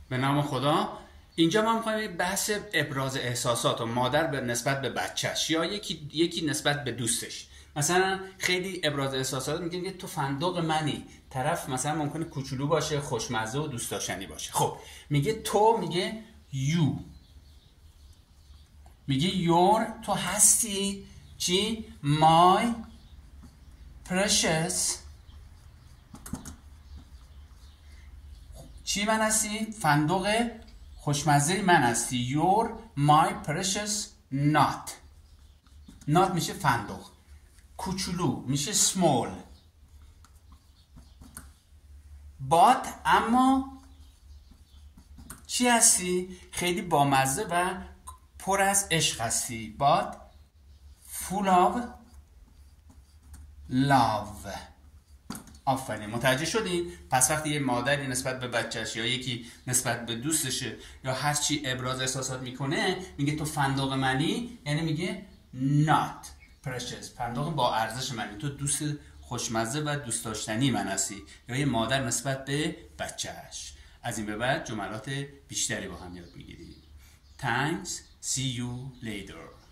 به نام خدا. اینجا ما می‌خوایم بحث ابراز احساسات و مادر به نسبت به بچهش یا یکی نسبت به دوستش. مثلا خیلی ابراز احساسات میگه تو فندق منی. طرف مثلا ممکنه کوچولو باشه، خوشمزه و دوست داشتنی باشه. خب میگه تو، میگه you، میگه your، تو هستی چی؟ my precious، چی من هستی؟ فندق خوشمزه من هستی. You're my precious nut. nut میشه فندق. کوچولو میشه small. but اما چی هستی؟ خیلی بامزه و پر از عشق هستی. but full of love. آفرین، متوجه شدین؟ پس وقتی یه مادری نسبت به بچهش یا یکی نسبت به دوستشه یا هر چی ابراز احساسات میکنه، میگه تو فندق منی، یعنی میگه not precious، فندق با ارزش منی، تو دوست خوشمزه و دوست داشتنی من هستی. یا یه مادر نسبت به بچهش. از این به بعد جملات بیشتری با هم یاد میگیریم. Thanks. See you later.